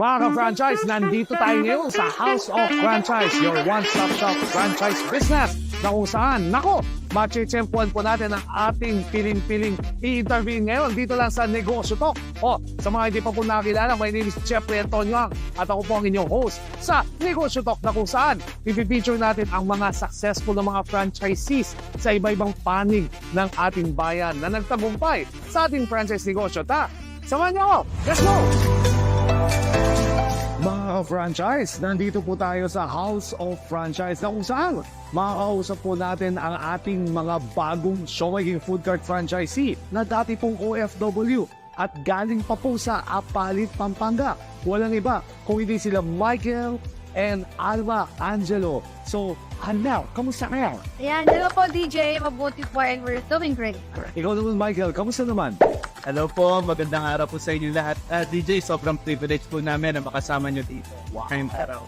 Mga ka-franchise, nandito tayo ngayon sa House of Franchise, your one-stop shop franchise business na kung saan, nako, machichampuan po natin ang ating piling-piling i-intervene ngayon dito lang sa Negosyo Talk. O, sa mga hindi pa po nakakilala, my name is Jeffrey Antonio at ako po ang inyong host sa Negosyo Talk na kung saan i-feature natin ang mga successful na mga franchisees sa iba-ibang panig ng ating bayan na nagtagumpay sa ating franchise negosyo. Samahan niyo ako! Let's go! Mga franchise, nandito po tayo sa House of Franchise na kung saan makakausap po natin ang ating mga bagong showmaking food cart franchisee na dati pong OFW at galing pa po sa Apalit, Pampanga. Walang iba kung hindi sila Michael and Alma Angelo. So, now, kamusta kayo? Ayan, hello po DJ, mabuti po and we're doing great. Ikaw naman Michael, kamusta naman? Hello po, magandang araw po sa inyo lahat. DJ, sobrang privilege po namin na makasama nyo dito. Wow. Ngayong araw.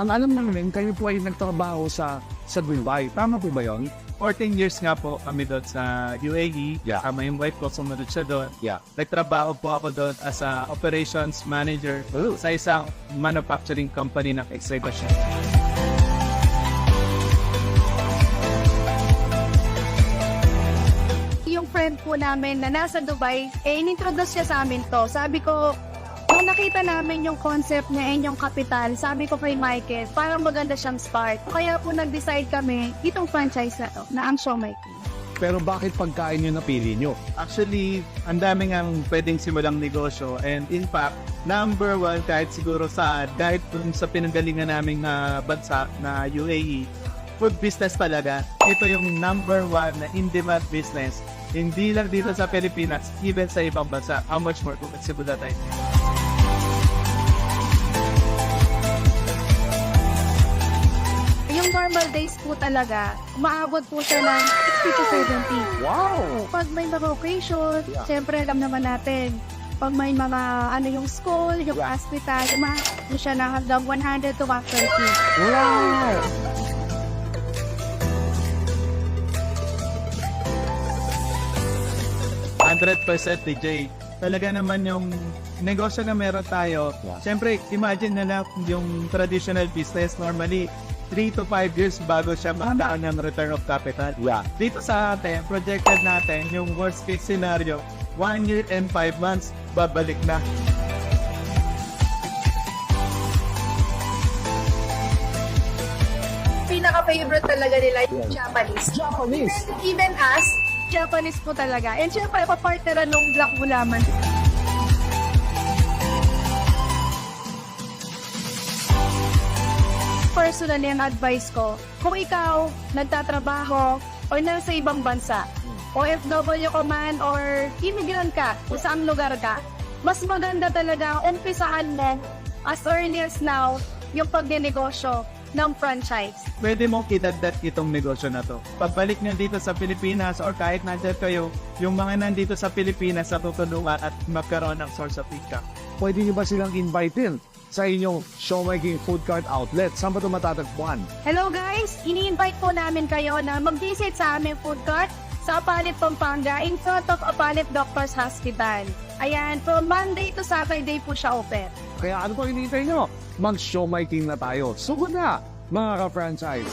Ang alam namin, kayo po ay nagtrabaho sa Dubai. Tama po ba yun? 14 years nga po kami doon sa UAE. Yeah. Yung wife ko sumunod siya doon. Yeah. Nagtrabaho po ako doon as a operations manager sa isang manufacturing company ng X-ray machine. Yung friend po namin na nasa Dubai, inintroduce siya sa amin to. Sabi ko, nung nakita namin yung concept niya and yung capital, sabi ko kay Michael, parang maganda siyang start. Kaya po nag-decide kami, itong franchise na to, na ang showmaking. Pero bakit pagkain nyo napili nyo? Actually, ang daming ang pwedeng simulang negosyo. And in fact, number one, kahit siguro saan, kahit dun sa pinanggalingan naming bansa na UAE, food business talaga, ito yung number one na in-demand business. Hindi lang dito sa Pilipinas, even sa ibang bansa. How much more kung magsimula tayo? Yung normal days po talaga, umaabot po siya ng 60 to 70. Wow! Pag may mga occasion, syempre alam naman natin, pag may mga yung school, yung hospital, umaabot siya ng hanggang 100 to 130. Wow! 100% DJ. Talaga naman yung negosyo na meron tayo. Siyempre, imagine na lang yung traditional business normally 3 to 5 years bago siya makadaan ng return of capital. Yeah. Dito sa atin, projected natin yung worst case scenario, 1 year and 5 months, babalik na. Pinaka-favorite talaga nila yung Japanese. Japanese! Even us, Japanese po talaga. And syempre, papartneran nung Black Gulaman. Personally, ang advice ko, kung ikaw nagtatrabaho o nasa ibang bansa, OFW ka man or immigrant ka, kung saan lugar ka, mas maganda talaga umpisahan mo as early as now yung pagnenegosyo ng franchise. Pwede mong idagdag itong negosyo na to. Pagbalik nyo dito sa Pilipinas or kahit nandyan kayo, yung mga nandito sa Pilipinas sa tutulungan at magkaroon ng source of income. Pwede nyo ba silang invite-in sa inyong showmaking food cart outlet? Saan ba ito matatagpuan? Hello guys! Ini-invite po namin kayo na mag-visit sa aming food cart sa Apalit, Pampanga in front of Apalit Doctors Hospital. Ayan, from Monday to Saturday po siya open. Kaya ano pa hinihintay nyo? Mag-showmaking na tayo. Sugod na, mga ka-franchise.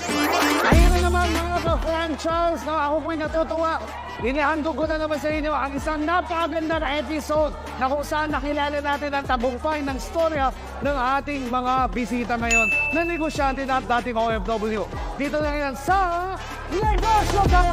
Ayun na naman mga ka-franchise na ako po'y natutuwa. Inihandog ko na naman sa inyo ang isang napakaganda na episode na kung saan nakilala natin ang tabumpay ng storya ng ating mga bisita ngayon na negosyante na at dating OFW. Dito na yan sa Negosyo Ko!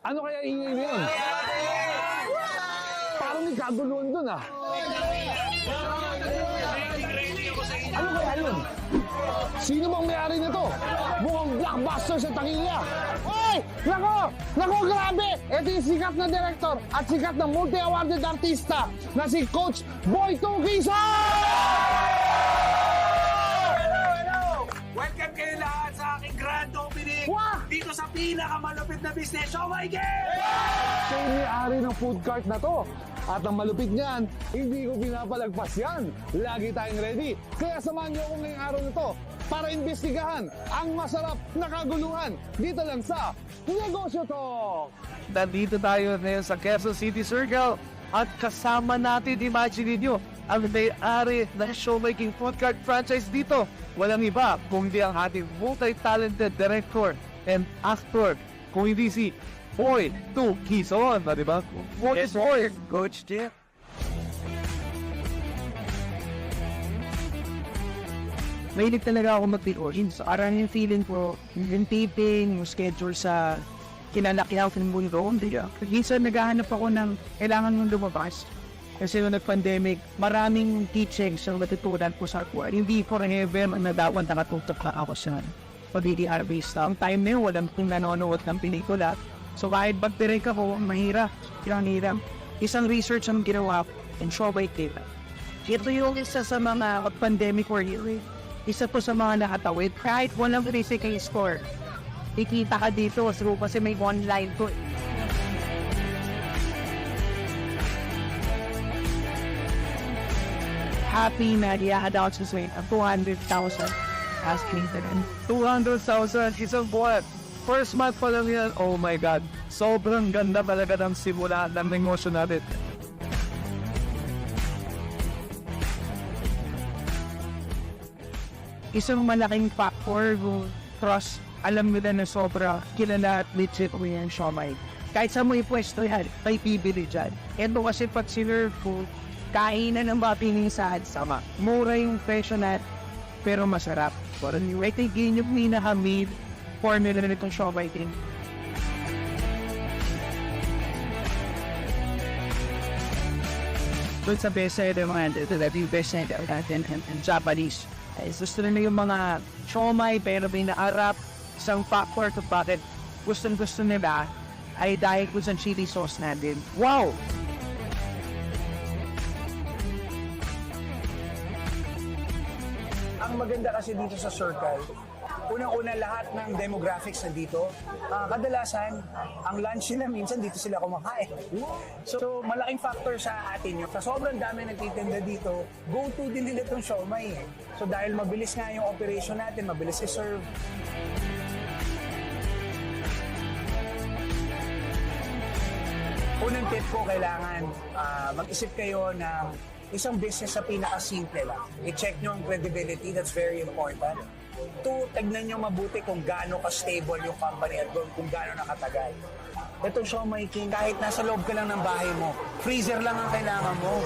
Ano kaya ingay na yun? Parang may kaguluhan dun ah. Ano kaya yun? Sino bang may-ari nito? Mukhang blockbuster sa Tangilla. Oy! Nako! Nako, grabe! Ito yung sikat na director at sikat na multi-awarded artista na si Coach Boy Tukisa! Welcome kayo lahat sa aking grand opening Wah! dito sa pinakamalupit na business show, my God! Siya yung may-ari ng food cart na to. At ang malupit niyan, hindi ko pinapalagpas yan. Lagi tayong ready. Kaya samahan niyo ako ngayong araw na to para imbestigahan ang masarap na kaguluhan dito lang sa Negosyo Talk. Nandito tayo ngayon sa Quezon City Circle at kasama natin, imagine niyo, ang may-ari ng showmaking food cart franchise dito. Walang iba kundi ang ating multi-talented director and actor, kung hindi si Boy Tukison, di ba? Boy, Coach Jeff. Mahilig talaga ako mag-pin-origin. So, parang yung feeling ko, yung taping, yung schedule sa kinalakyaw ng mundo. Minsan naghahanap ako ng kailangan mong lumabas. Kasi nung nag-pandemic, maraming teachings ang natutunan ko sa kuwan. Hindi forever ang nadawan nakatutok na ako sa pagiging artista. Ang time na yun, walang kung nanonood ng pelikula. So kahit mag-direct ako, mahirap. Hirang-hirap. Isang research ang ginawa ko and show by data. Ito yung isa sa mga pandemic warrior. Isa po sa mga nakatawid. Kahit walang physical score, ikita ka dito through kasi may online to. Happy na i-adout sa swing of 200,000 as created. 200,000 isang buwan. First month pa lang yan, oh my God. Sobrang ganda talaga ng simula ng negosyo natin. Isang malaking factor kung trust, alam nila na sobra kilala at legit mo yan siomai. Kahit sa mo ipwesto yan, may bibili dyan. Ito kasi pag sinerve food, kainan ng mapinisan. Sama. Mura yung presyo na, pero masarap. Parang I think yun yung pinaka-made formula na itong Siomai King. Doon sa bestseller mga yung bestseller natin in Japanese. Ay, gusto nila yung mga siomai pero may naarap isang factor to bakit gusto nila ay dahil ko sa chili sauce natin. Wow! Ang maganda kasi dito sa Circle, unang-una lahat ng demographics na dito, kadalasan, ang lunch nila minsan dito sila kumakain. So, malaking factor sa atin yun. Sa sobrang dami nagtitinda dito, go-to din nila itong siomai. So, dahil mabilis nga yung operation natin, mabilis i-serve. Unang tip ko, kailangan mag-isip kayo ng isang business sa pinaka-simple lang. I-check nyo ang credibility, that's very important. 2, tignan nyo mabuti kung gaano ka-stable yung company at kung gaano nakatagal. Itong Siomai King, kahit nasa loob ka lang ng bahay mo, freezer lang ang kailangan mo.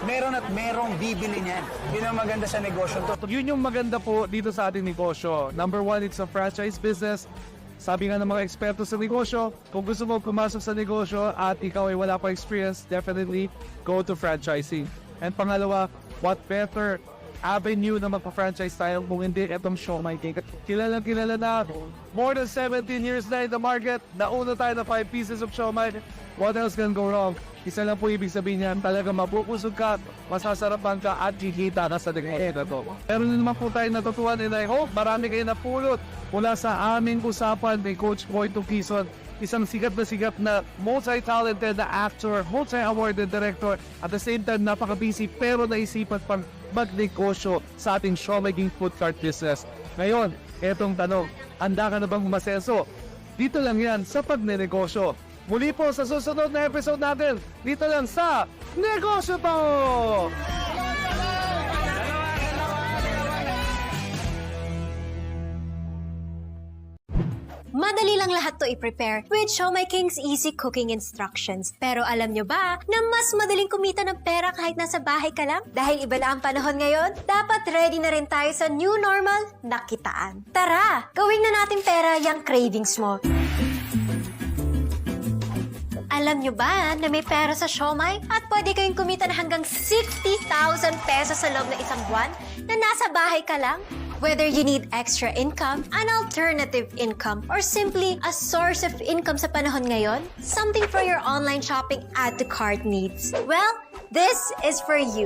Meron at merong bibili niyan. Yun ang maganda sa negosyo to. Yun yung maganda po dito sa ating negosyo. Number 1, it's a franchise business. Sabi nga ng mga eksperto sa negosyo, kung gusto mo pumasok sa negosyo at ikaw ay wala pa experience, definitely go to franchising. And pangalawa, what better avenue na magpa-franchise tayo kung hindi itong Siomai King. Kilala na. More than 17 years na in the market. Nauna tayo na 5 pieces of siomai. What else can go wrong? Isa lang po ibig sabihin niyan, talaga mabubusog ka, masasarapan ka at kikita ka sa negosyo na to. Pero naman po tayo natutuhan and I hope marami kayo napulot mula sa aming usapan ni Coach Boyto Quezon. Isang sikat na multi-talented na actor, multi-awarded director, at the same time napaka-busy pero naisipan pang magnegosyo sa ating Siomai King food cart business. Ngayon, etong tanong, handa ka na bang umasenso? Dito lang yan sa pagnenegosyo. Muli po sa susunod na episode natin, dito lang sa Negosyo To! Madali lang lahat to i-prepare with Siomai King's easy cooking instructions. Pero alam nyo ba na mas madaling kumita ng pera kahit nasa bahay ka lang? Dahil iba na ang panahon ngayon, dapat ready na rin tayo sa new normal na kitaan. Tara, gawin na natin pera yung cravings mo. Alam nyo ba na may pera sa siomai at pwede kayong kumita na hanggang 60,000 pesos sa loob ng isang buwan na nasa bahay ka lang? Whether you need extra income, an alternative income, or simply a source of income sa panahon ngayon, something for your online shopping add to cart needs. Well, this is for you.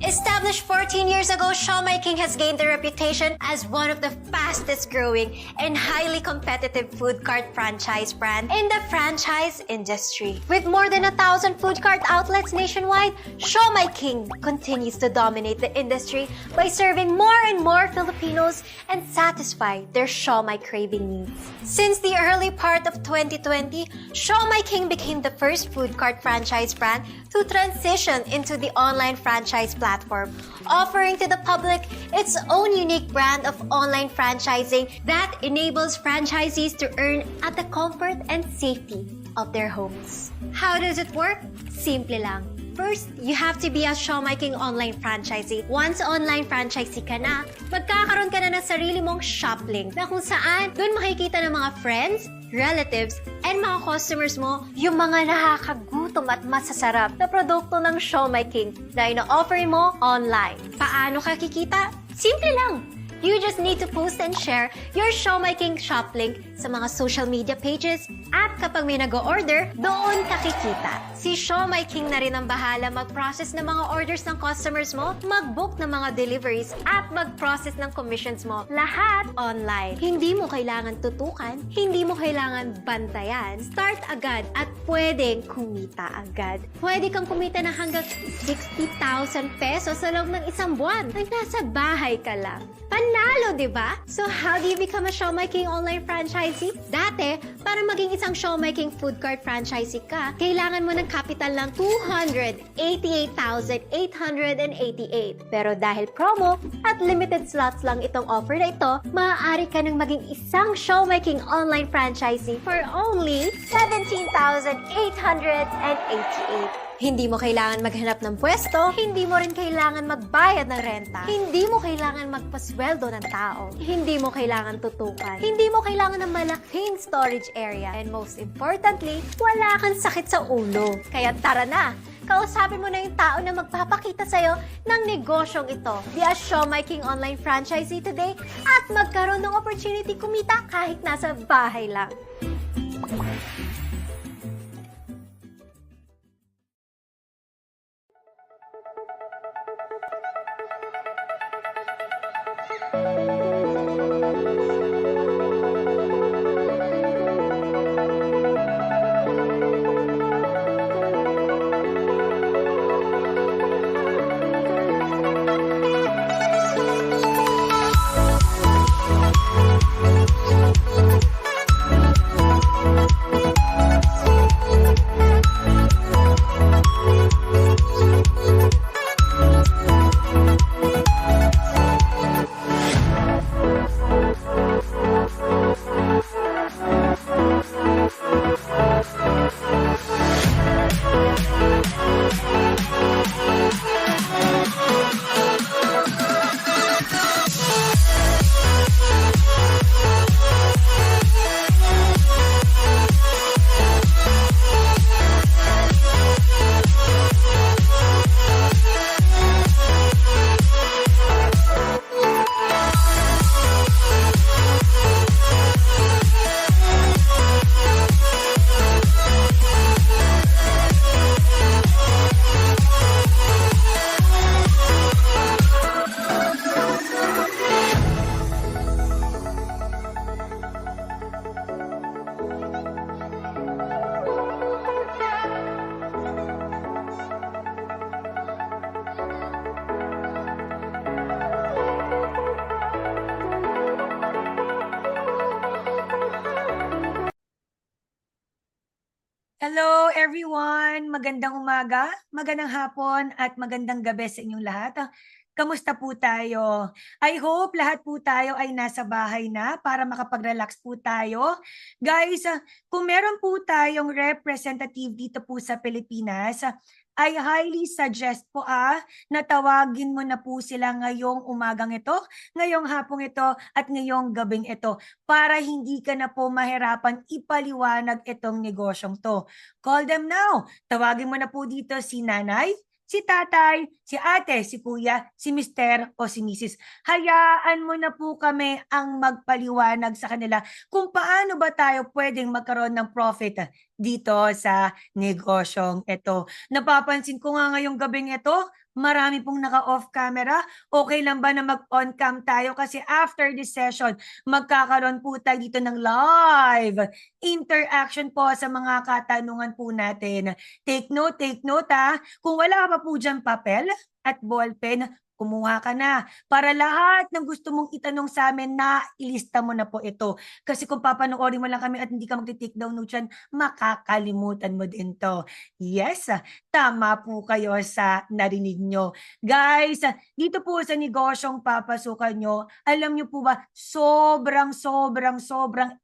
Established 14 years ago, Siomai King has gained the reputation as one of the fastest growing and highly competitive food cart franchise brand in the franchise industry. With more than 1,000 food cart outlets nationwide, Siomai King continues to dominate the industry by serving more and more Filipinos and satisfy their siomai craving needs. Since the early part of 2020, Siomai King became the first food cart franchise brand to transition into the online franchise platform, offering to the public its own unique brand of online franchising that enables franchisees to earn at the comfort and safety of their homes. How does it work? Simple lang. First, you have to be a Siomai King online franchisee. Once online franchisee ka na, magkakaroon ka na ng sarili mong shop link na kung saan doon makikita ng mga friends, relatives, and mga customers mo yung mga nakakagutom at masasarap na produkto ng Siomai King na ina-offer mo online. Paano ka kikita? Simple lang! You just need to post and share your Siomai King shop link sa mga social media pages at kapag may nag-o-order, doon ka kikita. Si Siomai King na rin ang bahala mag-process ng mga orders ng customers mo, mag-book ng mga deliveries, at mag-process ng commissions mo. Lahat online. Hindi mo kailangan tutukan, hindi mo kailangan bantayan. Start agad at pwedeng kumita agad. Pwede kang kumita ng hanggang 60,000 pesos sa loob ng isang buwan nang nasa bahay ka lang. Panalo, di ba? So, how do you become a Siomai King online franchisee? Dati, para maging isang Siomai King food cart franchisee ka, kailangan mo ng capital ng 288,888. Pero dahil promo at limited slots lang itong offer na ito, maaari ka nang maging isang Siomai King online franchisee for only 17 17,888. Hindi mo kailangan maghanap ng pwesto, hindi mo rin kailangan magbayad ng renta, hindi mo kailangan magpasweldo ng tao, hindi mo kailangan tutukan, hindi mo kailangan ng malaking storage area, and most importantly, wala kang sakit sa ulo. Kaya tara na! Kausapin mo na yung tao na magpapakita sa'yo ng negosyong ito. Be a Siomai King online franchisee today at magkaroon ng opportunity kumita kahit nasa bahay lang. Hello everyone! Magandang umaga, magandang hapon at magandang gabi sa inyong lahat. Kamusta po tayo? I hope lahat po tayo ay nasa bahay na para makapag-relax po tayo. Guys, kung meron po tayong representative dito po sa Pilipinas, I highly suggest po na tawagin mo na po sila ngayong umagang ito, ngayong hapong ito at ngayong gabing ito para hindi ka na po mahirapan ipaliwanag itong negosyong to. Call them now. Tawagin mo na po dito si nanay, si tatay, si ate, si kuya, si mister o si misis. Hayaan mo na po kami ang magpaliwanag sa kanila kung paano ba tayo pwedeng magkaroon ng profit dito sa negosyong ito. Napapansin ko nga ngayong gabing ito, marami pong naka-off camera. Okay lang ba na mag-on cam tayo? Kasi after this session, magkakaroon po tayo dito ng live interaction po sa mga katanungan po natin. Take note Kung wala ka pa po dyan papel at ballpen, kumuha ka na para lahat ng gusto mong itanong sa amin na ilista mo na po ito. Kasi kung papanoorin mo lang kami at hindi ka magti-take down notes yan, makakalimutan mo din to. Yes, tama po kayo sa narinig nyo. Guys, dito po sa negosyong papasukan nyo, alam nyo po ba, sobrang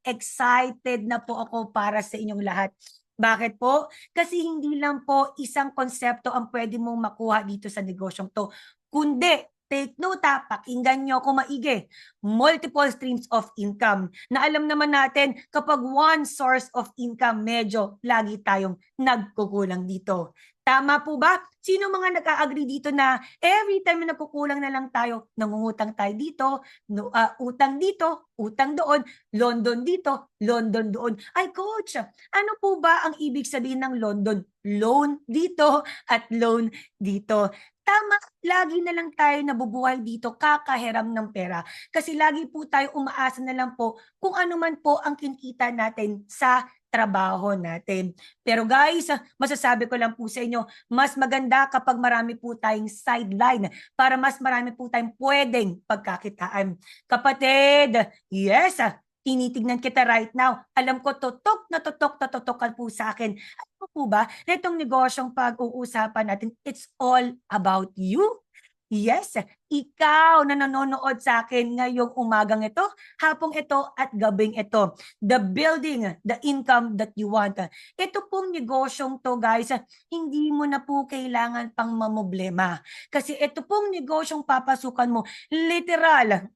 excited na po ako para sa inyong lahat. Bakit po? Kasi hindi lang po isang konsepto ang pwede mong makuha dito sa negosyong to. Kundi, take note pakinggan nyo kung maigi, multiple streams of income. Na alam naman natin, kapag one source of income, medyo lagi tayong nagkukulang dito. Tama po ba? Sino mga nag-a-agree dito na every time na nagkukulang na lang tayo, nangungutang tayo dito, utang dito, utang doon, London dito, London doon. Ay coach, ano po ba ang ibig sabihin ng London? Loan dito at loan dito. Tama, lagi na lang tayo nabubuhay dito kakahiram ng pera. Kasi lagi po tayo umaasa na lang po kung ano man po ang kinikita natin sa trabaho natin. Pero guys, masasabi ko lang po sa inyo, mas maganda kapag marami po tayong sideline para mas marami po tayong pwedeng pagkakitaan. Kapatid, yes, tinitignan kita right now. Alam ko, tutok na tutok po sa akin. Ano po ba? Itong negosyong pag-uusapan natin, it's all about you. Yes, ikaw na nanonood sa akin ngayong umagang ito, hapong ito at gabing ito. The building, the income that you want. Ito pong negosyong to guys, hindi mo na po kailangan pang mamoblema. Kasi ito pong negosyong papasukan mo, literal,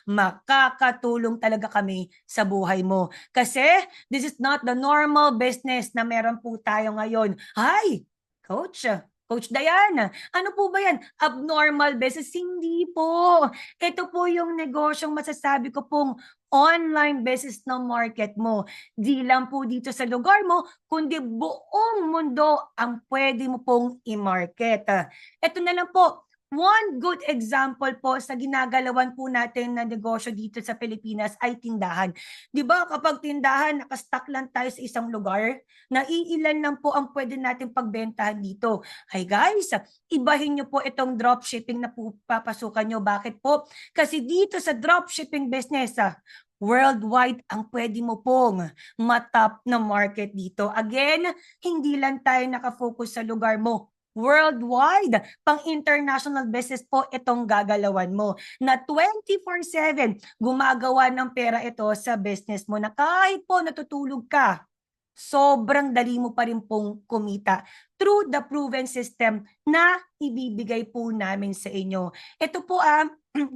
makakatulong talaga kami sa buhay mo. Kasi this is not the normal business na meron po tayo ngayon. Hi, Coach Diana, ano po ba yan? Abnormal business? Hindi po. Ito po yung negosyong masasabi ko pong online business ng market mo. Di lang po dito sa lugar mo, kundi buong mundo ang pwede mo pong i-market. Ito na lang po, one good example po sa ginagalawan po natin na negosyo dito sa Pilipinas ay tindahan. Di ba kapag tindahan, nakastock lang tayo sa isang lugar, naiilan lang po ang pwede natin pagbentahan dito. Ay guys, ibahin nyo po itong dropshipping na po papasukan nyo. Bakit po? Kasi dito sa dropshipping business, worldwide ang pwede mo pong matap na market dito. Again, hindi lang tayo nakafocus sa lugar mo. Worldwide, pang international business po itong gagalawan mo na 24/7 gumagawa ng pera ito sa business mo na kahit po natutulog ka, sobrang dali mo pa rin pong kumita through the proven system na ibibigay po namin sa inyo. Ito po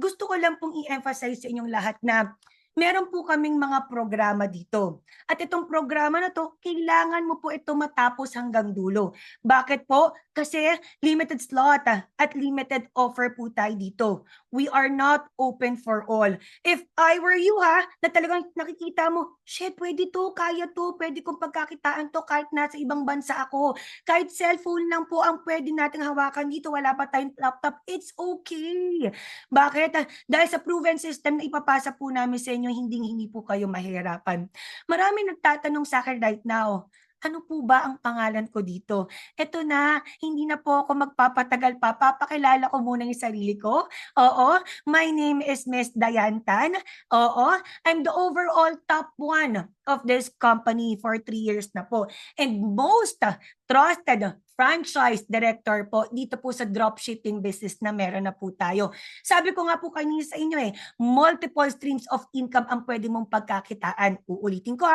gusto ko lang pong i-emphasize sa inyong lahat na meron po kaming mga programa dito. At itong programa na to, kailangan mo po ito matapos hanggang dulo. Bakit po? Kasi limited slot at limited offer po tayo dito. We are not open for all. If I were you na talagang nakikita mo, shit, pwede to, kaya to, pwede kong pagkakitaan to kahit nasa ibang bansa ako. Kahit cellphone lang po ang pwede nating hawakan dito, wala pa tayong laptop, it's okay. Bakit? Dahil sa proven system na ipapasa po namin sa inyo, hindi po kayo mahirapan. Marami nagtatanong sa akin right now, ano po ba ang pangalan ko dito? Ito na, hindi na po ako magpapatagal pa. Papakilala ko muna yung sarili ko. Oo, my name is Miss Dayantan. Oo, I'm the overall top 1 of this company for 3 years na po. And most trusted franchise director po dito po sa dropshipping business na meron na po tayo. Sabi ko nga po kanina sa inyo multiple streams of income ang pwede mong pagkakitaan. Uulitin ko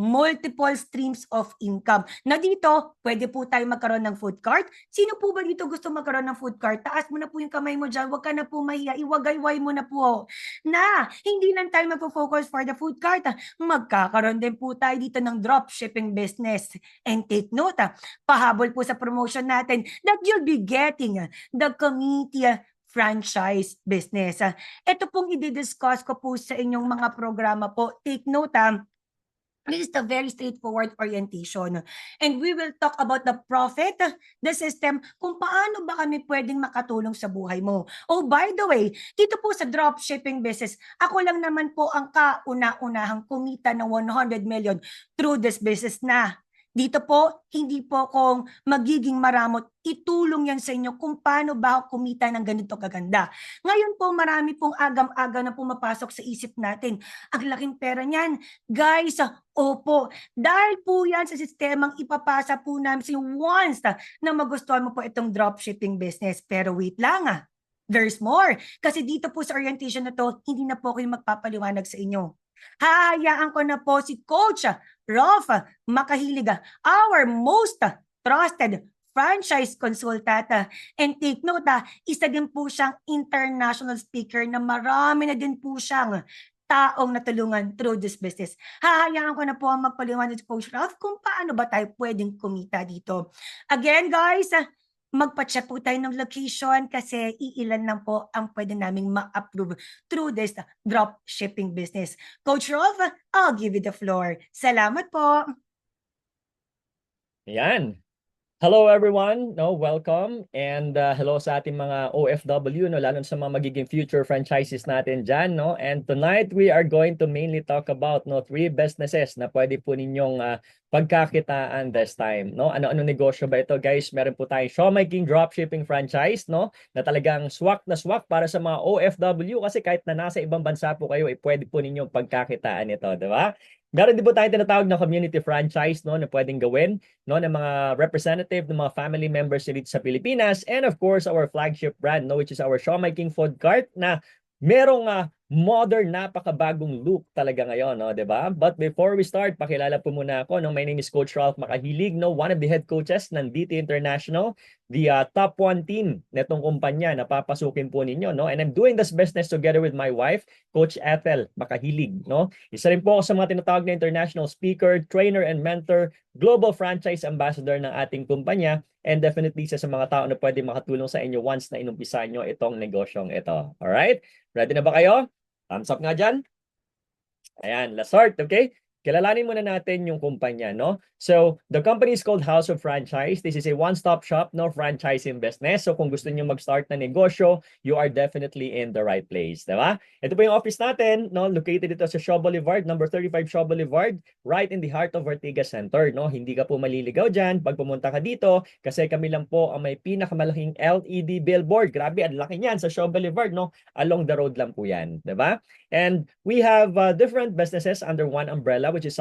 multiple streams of income. Na dito, pwede po tayo magkaroon ng food cart. Sino po ba dito gusto magkaroon ng food cart? Taas mo na po yung kamay mo dyan. Huwag ka na po mahiya. Iwagayway mo na po. Na, hindi lang tayo magpo-focus for the food cart. Magkakaroon din po tayo dito ng dropshipping business. And take note, pahabol po sa promotion natin that you'll be getting the committee franchise business. Ito pong i-discuss ko po sa inyong mga programa po. Take note, this is a very straightforward orientation. And we will talk about the profit, the system, kung paano ba kami pwedeng makatulong sa buhay mo. Oh, by the way, dito po sa dropshipping business, ako lang naman po ang kauna-unahang kumita ng 100 million through this business na. Dito po, hindi po akong magiging maramot. Itulong yan sa inyo kung paano ba ako kumita ng ganito kaganda. Ngayon po, marami pong agam-aga na pumapasok sa isip natin. Ang laking pera niyan. Guys, opo, dahil po yan sa sistemang ipapasa po namin sa once na magustuhan mo po itong dropshipping business. Pero wait lang there's more. Kasi dito po sa orientation na to, hindi na po ako yung magpapaliwanag sa inyo. Hahayaan ko na po si Coach Rolf Makahilig, our most trusted franchise consultant. And take note, isa din po siyang international speaker na marami na din po siyang taong natulungan through this business. Hahayaan ko na po ang magpaliwanag si Coach Rolf kung paano ba tayo pwedeng kumita dito. Again guys, magpa-check po tayo ng location kasi iilan lang po ang pwede naming ma-approve through this drop shipping business. Coach Rolf, I'll give you the floor. Salamat po. Yan. Hello everyone, welcome and hello sa ating mga OFW, lalo sa mga magiging future franchises natin dyan. And tonight we are going to mainly talk about 3 businesses na pwede po ninyong pagkakitaan this time. Ano-ano negosyo ba ito guys? Meron po tayong Siomai King Dropshipping Franchise na talagang swak na swak para sa mga OFW kasi kahit na nasa ibang bansa po kayo, pwede po ninyong pagkakitaan ito, di ba? Meron din po tayong tinatawag na community franchise, no, na pwedeng gawin, no, ng mga representative ng mga family members dito sa Pilipinas, and of course our flagship brand, no, which is our Siomai King Food Cart na merong modern, napakabagong look talaga ngayon, no, 'di ba? But before we start, pakilala po muna ako, no. My name is Coach Ralph Makahilig, no, one of the head coaches ng DT International, the top 1 team netong kumpanya na papasukin po ninyo, no. And I'm doing this business together with my wife, Coach Ethel Makahilig, no. Isa rin po ako sa mga tinatawag na international speaker, trainer and mentor, global franchise ambassador ng ating kumpanya, and definitely isa sa mga tao na pwede makatulong sa inyo once na inumpisahan nyo itong negosyong ito. Alright? Ready na ba kayo? Thumbs up nga dyan. Ayan, let's start, okay? Kilalanin muna natin yung kumpanya, no? So, the company is called House of Franchise. This is a one-stop shop, no, franchising business. So, kung gusto niyo mag-start na negosyo, you are definitely in the right place, diba? Ito po yung office natin, no? Located ito sa Shaw Boulevard, number 35 Shaw Boulevard, right in the heart of Ortigas Center, no? Hindi ka po maliligaw dyan pag pumunta ka dito kasi kami lang po ang may pinakamalaking LED billboard. Grabe, ang laki niyan sa Shaw Boulevard, no? Along the road lang po yan, diba? And we have different businesses under one umbrella, which is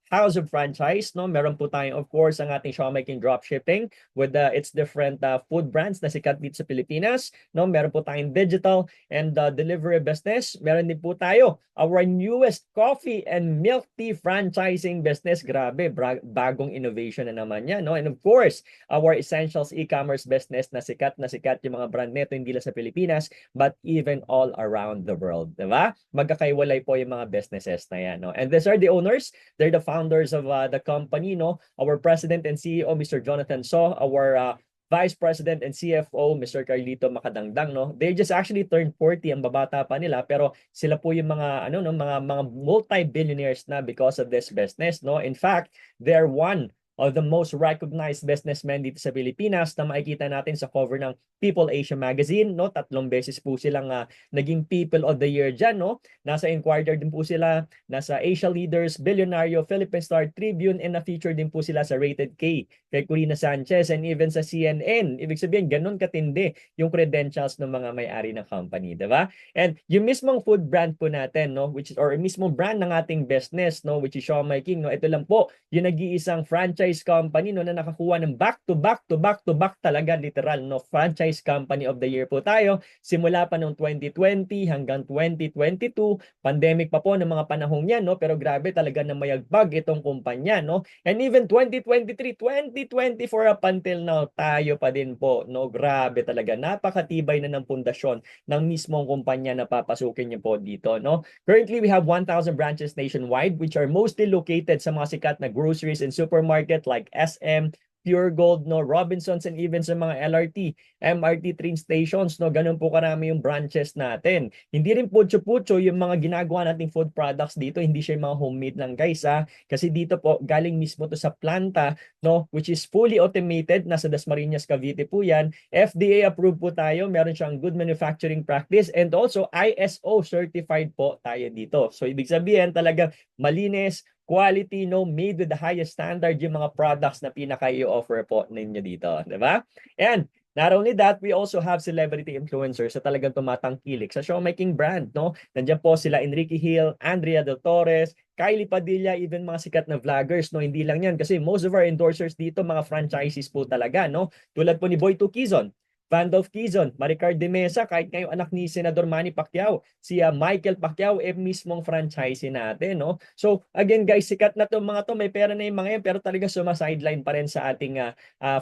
House of Franchise, no? Meron po tayong, of course, ang ating Siomai King Dropshipping with its different food brands na sikat dito sa Pilipinas, no? Meron po tayong digital and delivery business. Meron din po tayo our newest coffee and milk tea franchising business. Grabe, bagong innovation na naman yan, no? And of course, our essentials e-commerce business na sikat yung mga brand nito hindi lang sa Pilipinas but even all around the world, diba? Magkakaiwalay po yung mga businesses na yan, no? And these are the owners. They're the founders of the company, no? Our president and CEO, Mr. Jonathan So, our vice president and CFO, Mr. Carlito Macadangdang, no? They just actually turned 40, ang babata pa nila, pero sila po yung mga mga multi-billionaires na because of this business, no? In fact, they're one of the most recognized businessmen dito sa Pilipinas na makikita natin sa cover ng People Asia Magazine, no? 3 beses po silang naging People of the Year dyan, no? Nasa Inquirer din po sila, nasa Asia Leaders, Billionario, Philippine Star Tribune, and na-feature din po sila sa Rated K kay Corina Sanchez and even sa CNN. Ibig sabihin, ganun katindi yung credentials ng mga may-ari ng company, diba? And yung mismong food brand po natin, no? Which is, or mismong brand ng ating business, no? Which is Siomai King, no? Ito lang po yung nag-iisang franchise company, no, na nakakuha ng back to back talaga, literal, no, franchise company of the year po tayo simula pa noong 2020 hanggang 2022. Pandemic pa po ng mga panahong yan, no, pero grabe talaga na mayagbag itong kumpanya, no. And even 2023, 2024 up until now, tayo pa din po, no. Grabe talaga, napakatibay na ng pundasyon ng mismong kumpanya na papasukin niyo po dito, no. Currently we have 1,000 branches nationwide, which are mostly located sa mga sikat na groceries and supermarket like SM, Pure Gold, no, Robinsons, and even sa mga LRT, MRT train stations, no, ganun po karami yung branches natin. Hindi rin putyo-putyo yung mga ginagawa nating food products dito, hindi siya yung mga homemade lang, guys, ha, kasi dito po galing mismo to sa planta, no, which is fully automated, nasa Dasmariñas, Cavite po yan. FDA approved po tayo, meron siyang good manufacturing practice, and also ISO certified po tayo dito. So ibig sabihin talaga malinis, quality, no, made with the highest standard yung mga products na pinaka-i-offer po ninyo dito, di ba? And not only that, we also have celebrity influencers na talagang tumatangkilik sa Siomai King brand, no? Nandiyan po sila Enrique Hill, Andrea Del Torres, Kylie Padilla, even mga sikat na vloggers, no? Hindi lang yan kasi most of our endorsers dito mga franchises po talaga, no? Tulad po ni Boy Quezon, Vandolph Quezon, Maricar de Mesa, kahit ngayong anak ni Senador Manny Pacquiao, si Michael Pacquiao, mismong franchise natin, no? So, again guys, sikat na to mga to, may pera na yung mga yan, pero talaga sumasideline pa rin sa ating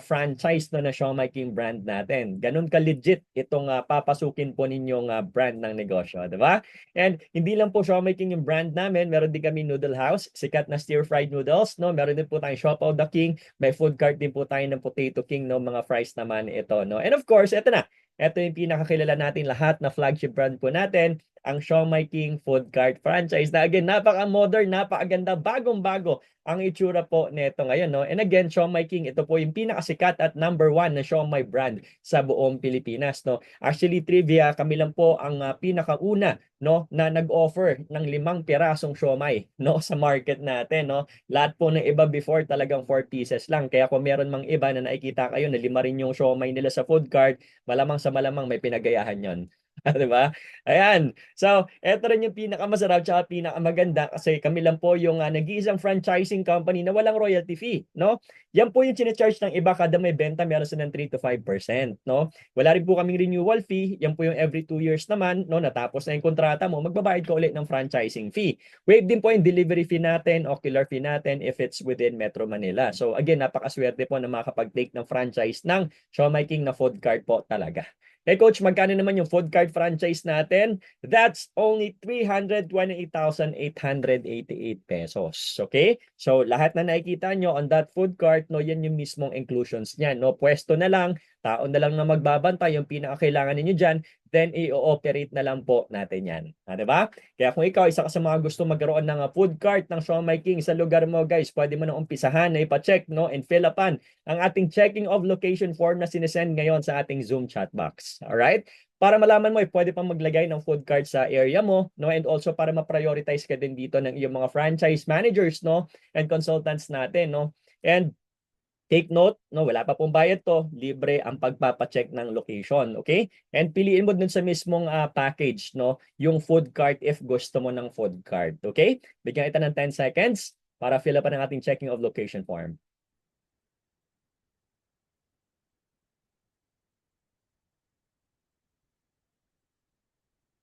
franchise no, na Siomai King brand natin. Ganun ka-legit itong papasukin po ninyong brand ng negosyo, di ba? And hindi lang po Siomai King yung brand namin, meron din kami Noodle House, sikat na stir-fried noodles, no? Meron din po tayong Siopaw the King, may food cart din po tayo ng Potato King, no? Mga fries naman ito, no? And of course, ito na. Ito yung pinakakilala natin lahat na flagship brand po natin, ang Siomai King Food Cart franchise na again, napaka-modern, napakaganda, bagong-bago ang itsura po nito ngayon, no? And again, Siomai King, ito po yung pinakasikat at number 1 na Siomai brand sa buong Pilipinas, no? Actually, trivia, kami lang po ang pinakauna, no, na nag-offer ng 5 pirasong siomai, no, sa market natin, no? Lahat po ng iba before talagang 4 pieces lang. Kaya kung meron mang iba na nakikita kayo na 5 rin yung siomai nila sa food cart, malamang sa malamang may pinagayahan yon. Di ba? Ayan. So, eto rin yung pinakamasarap tsaka pinakamaganda kasi kami lang po yung nag-iisang franchising company na walang royalty fee, no? Yan po yung charge ng iba kada may benta, meron silang 3 to 5%, no? Wala rin po kaming renewal fee, yan po yung every 2 years naman, no? Natapos na yung kontrata mo, magbabayad ka ulit ng franchising fee. Wave din po yung delivery fee natin, ocular fee natin if it's within Metro Manila. So again, napakaswerte po na makakapag-take ng franchise ng Siomai King na food cart po talaga. Hey Coach, magkano naman yung food cart franchise natin? That's only 328,888 pesos. Okay? So lahat na nakikita nyo on that food cart, no, yan yung mismong inclusions niyan. No? Pwesto na lang, tao na lang na magbabantay, yung pinakakailangan ninyo dyan, then i-ooperate na lang po natin yan. Diba? Kaya kung ikaw, isa ka sa mga gusto magkaroon ng food cart ng Siomai King sa lugar mo, guys, pwede mo na umpisahan na ipacheck, no, and fill upan ang ating checking of location form na sinesend ngayon sa ating Zoom chat box. Alright? Para malaman mo, pwede pang maglagay ng food cart sa area mo, no, and also para ma-prioritize ka din dito ng iyong mga franchise managers, no, and consultants natin, no. And take note, no, wala pa pong bayad to, libre ang pagpapacheck ng location, okay? And piliin mo dun sa mismong package, no, yung food cart if gusto mo ng food cart, okay? Bigyan kita ng 10 seconds para fill up ang ating checking of location form.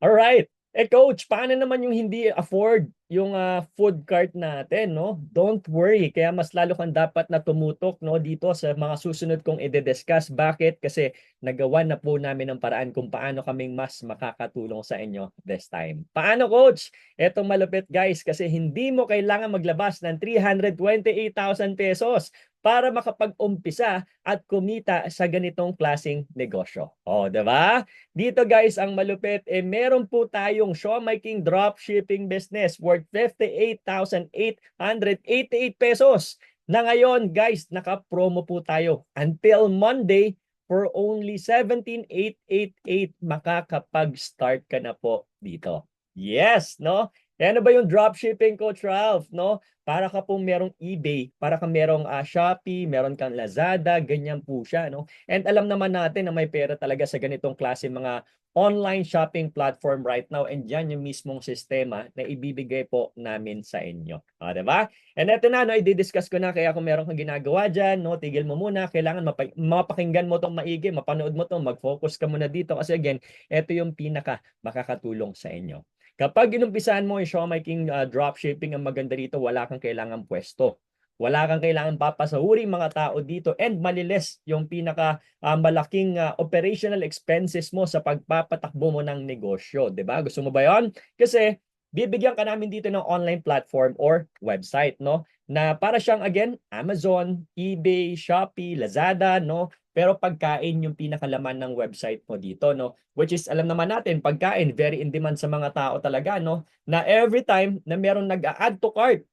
All right. Coach, paano naman yung hindi afford yung food cart natin, no? Don't worry, kaya mas lalo kang dapat na tumutok, no, dito sa mga susunod kong i-discuss. Bakit? Kasi nagawa na po namin ng paraan kung paano kaming mas makakatulong sa inyo this time. Paano, Coach? Etong malupit, guys, kasi hindi mo kailangan maglabas ng 328,000 pesos para makapag-umpisa at kumita sa ganitong klaseng negosyo. O, diba? Dito, guys, ang malupit, meron po tayong Siomai King dropshipping business worth 58,888 pesos. Na ngayon, guys, naka-promo po tayo until Monday for only 17,888 makakapag-start ka na po dito. Yes, no? Ano ba yung dropshipping, Coach Ralph, no? Para ka pong merong eBay, para ka merong Shopee, meron kang Lazada, ganyan po siya, no? And alam naman natin na may pera talaga sa ganitong klase mga online shopping platform right now, and yan yung mismong sistema na ibibigay po namin sa inyo. Diba? And eto na, no, i-discuss ko na, kaya kung meron kang ginagawa dyan, no, tigil mo muna, kailangan mapakinggan mo itong maigi, mapanood mo itong, mag-focus ka muna dito, kasi again, eto yung pinaka makakatulong sa inyo. Kapag inumpisahan mo yung Siomai King dropshipping, ang maganda dito, wala kang kailangang pwesto. Wala kang kailangan papasahuring mga tao dito, and maliles yung pinaka malaking operational expenses mo sa pagpapatakbo mo ng negosyo. Diba? Gusto mo ba yun? Kasi bibigyan ka namin dito ng online platform or website, no? Na para siyang, again, Amazon, eBay, Shopee, Lazada, no? Pero pagkain yung pinakalaman ng website mo dito, no? Which is, alam naman natin, pagkain, very in demand sa mga tao talaga, no? Na every time na meron nag-add to cart,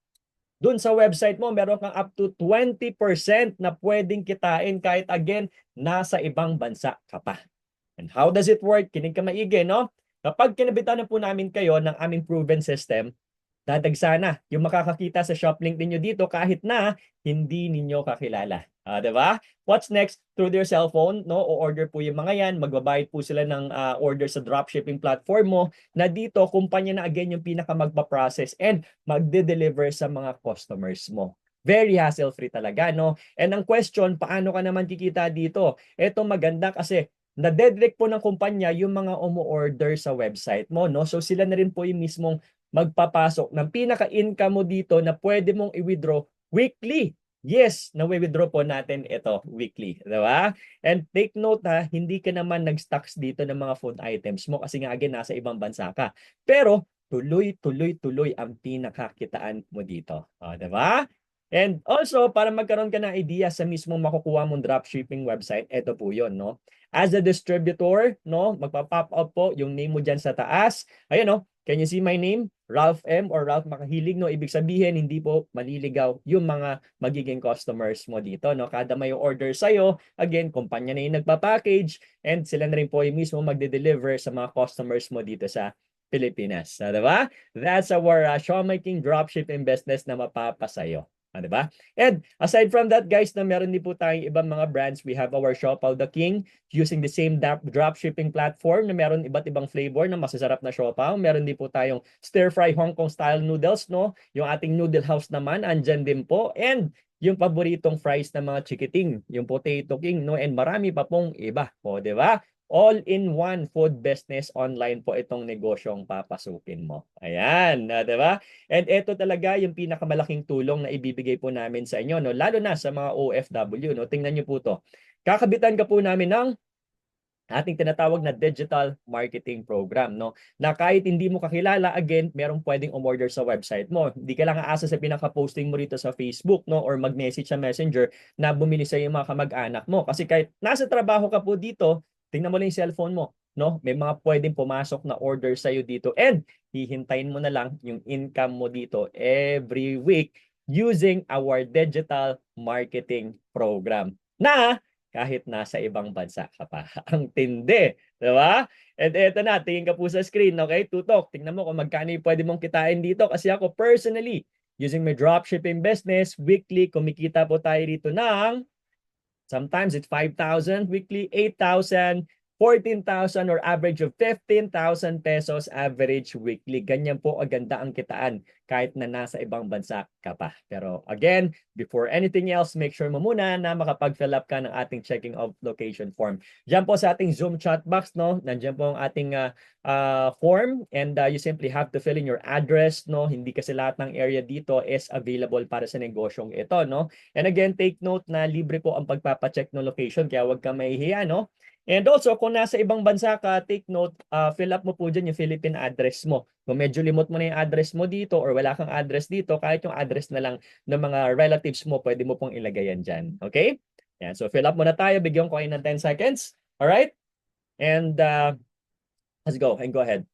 dun sa website mo, meron kang up to 20% na pwedeng kitain kahit, again, nasa ibang bansa ka pa. And how does it work? Kinig ka maigi, no? Kapag kinabitan na po namin kayo ng aming proven system, dadagsana yung makakakita sa shop link ninyo dito kahit na hindi ninyo kakilala. Diba? What's next? Through their cellphone, no? O order po yung mga yan, magbabayad po sila ng order sa dropshipping platform mo, na dito, kumpanya na again yung pinaka magpa-process and magde-deliver sa mga customers mo. Very hassle-free talaga, no? And ang question, paano ka naman kikita dito? Ito maganda kasi na-dedirect po ng kumpanya yung mga umu-order sa website mo, no? So sila na rin po yung mismong magpapasok ng pinaka-income mo dito na pwede mong i-withdraw weekly. Yes, na-withdraw po natin ito weekly, diba? And take note ha, hindi ka naman nag-stocks dito ng mga food items mo kasi nga again, nasa ibang bansa ka. Pero tuloy ang pinakakitaan mo dito. Diba? And also, para magkaroon ka ng idea sa mismong makukuha mong dropshipping website, ito po yun, no? As a distributor, no, magpa-pop up po yung name mo dyan sa taas. Ayun, no? Can you see my name? Ralph M or Ralph Makahilig, no? Ibig sabihin, hindi po maliligaw yung mga magiging customers mo dito, no? Kada may order sa'yo, again, kumpanya na yung nagpa-package, and sila na rin po yung mismo magde-deliver sa mga customers mo dito sa Pilipinas. Diba? That's our Siomai King dropshipping business na mapapasayo. Di ba? And aside from that, guys, na meron din po tayong ibang mga brands. We have our Siopaw the King using the same dropshipping platform na meron iba't ibang flavor na masasarap na siopaw. Meron din po tayong stir-fry Hong Kong style noodles, no? Yung ating noodle house naman, andyan din po. And yung paboritong fries ng mga chikiting, yung Potato King, no? And marami pa pong iba, o, di ba? All-in-one food business online po itong negosyong papasukin mo. Ayan, di ba? And ito talaga yung pinakamalaking tulong na ibibigay po namin sa inyo, no? Lalo na sa mga OFW, no? Tingnan niyo po to. Kakabitan ka po namin ng ating tinatawag na digital marketing program, no? Na kahit hindi mo kakilala, again, merong pwedeng umorder sa website mo. Hindi ka lang aasa sa pinaka-posting mo rito sa Facebook, no? Or mag-message sa Messenger na bumili sa yung mga kamag-anak mo. Kasi kahit nasa trabaho ka po dito, tingnan mo lang yung cellphone mo, no? May mga pwedeng pumasok na order sa iyo dito and hihintayin mo na lang yung income mo dito every week using our digital marketing program na kahit nasa ibang bansa ka pa. Ang tindi, di ba? And eto na, tingin ka po sa screen, okay? Tutok, tingnan mo kung magkano yung pwede mong kitain dito kasi ako personally, using my dropshipping business, weekly, kumikita po tayo rito ng sometimes it's 5,000 weekly, 8,000, 14,000 or average of 15,000 pesos average weekly. Ganyan po aganda ang kitaan kahit na nasa ibang bansa ka pa. Pero again, before anything else, make sure mo muna na makapag-fill up ka ng ating checking of location form. Diyan po sa ating Zoom chat box, no? Nandiyan po ang ating form and you simply have to fill in your address, no? Hindi kasi lahat ng area dito is available para sa negosyong ito, no? And again, take note na libre po ang pagpapacheck ng location kaya huwag kang mahihiya, no? And also, kung nasa ibang bansa ka, take note, fill up mo po dyan yung Philippine address mo. Kung medyo limot mo na yung address mo dito or wala kang address dito, kahit yung address na lang ng mga relatives mo, pwede mo pong ilagay yan dyan. Okay? Yan. So, fill up muna tayo. Bigyan ko kayo ng 10 seconds. Alright? And let's go. And go ahead.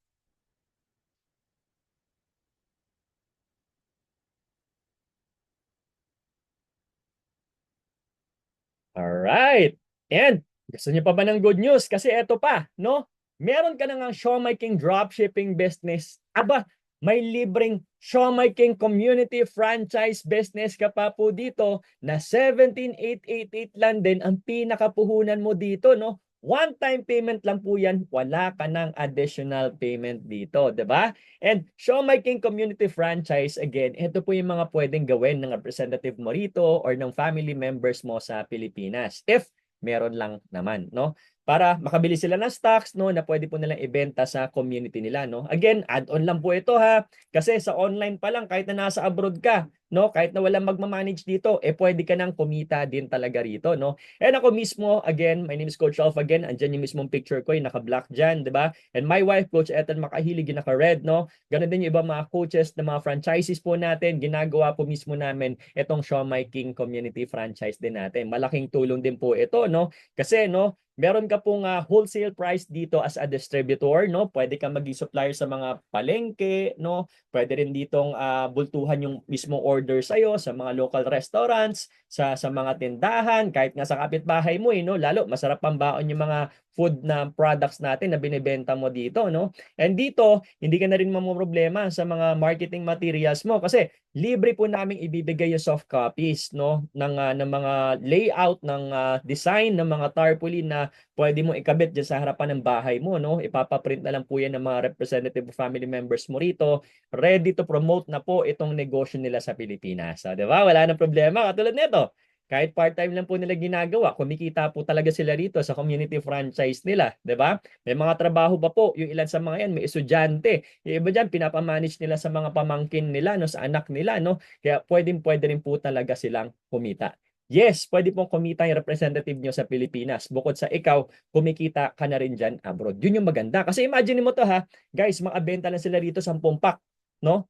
Alright. And gusto niyo pa ba ng good news? Kasi eto pa, no? Meron ka na nga Siomai King dropshipping business. Aba, may libreng Siomai King community franchise business ka pa po dito na 17,888 lang din ang pinakapuhunan mo dito, no? One-time payment lang po yan. Wala ka ng additional payment dito, di ba? And Siomai King community franchise, again, ito po yung mga pwedeng gawin ng representative mo rito or ng family members mo sa Pilipinas. If meron lang naman, no? Para makabili sila ng stocks, no, na pwede po nilang ibenta sa community nila, no? Again, add-on lang po ito, ha? Kasi sa online pa lang, kahit na nasa abroad ka, no, kahit na walang magmamanage dito, pwede ka nang kumita din talaga rito, no? And ako mismo, again, my name is Coach Alf again, andyan yung mismong picture ko, yung naka-black dyan, di ba? And my wife, Coach Ethan Makahilig, yung naka-red, no? Ganun din yung ibang mga coaches na mga franchises po natin, ginagawa po mismo namin itong Siomai King community franchise din natin. Malaking tulong din po ito, no? Kasi, no, meron ka pong wholesale price dito as a distributor, no? Pwede ka maging supplier sa mga palengke, no? Pwede rin ditong bultuhan yung mismong order sa'yo sa mga local restaurants, sa mga tindahan, kahit nga sa kapitbahay mo, no? Lalo, masarap pang baon yung mga food na products natin na binibenta mo dito, no? And dito, hindi ka na rin mamroblema sa mga marketing materials mo kasi libre po naming ibibigay yung soft copies, no? Ng mga layout, ng design ng mga tarpaulin na pwede mo ikabit dyan sa harapan ng bahay mo, no? Ipapaprint na lang po yan ng mga representative family members mo rito. Ready to promote na po itong negosyo nila sa Pilipinas. So, di ba? Wala nang problema. Katulad nito. Kahit part-time lang po nila ginagawa, kumikita po talaga sila rito sa community franchise nila, 'di ba? May mga trabaho pa po, yung ilan sa mga yan, may estudyante. Yung iba diyan pinapamanage nila sa mga pamangkin nila, no, sa anak nila, no? Kaya pwede rin po talaga silang kumita. Yes, pwede pong kumita yung representative nyo sa Pilipinas. Bukod sa ikaw, kumikita ka na rin dyan abroad. Yun yung maganda. Kasi imagine mo to, ha, guys, makabenta lang sila rito 10 pack, no?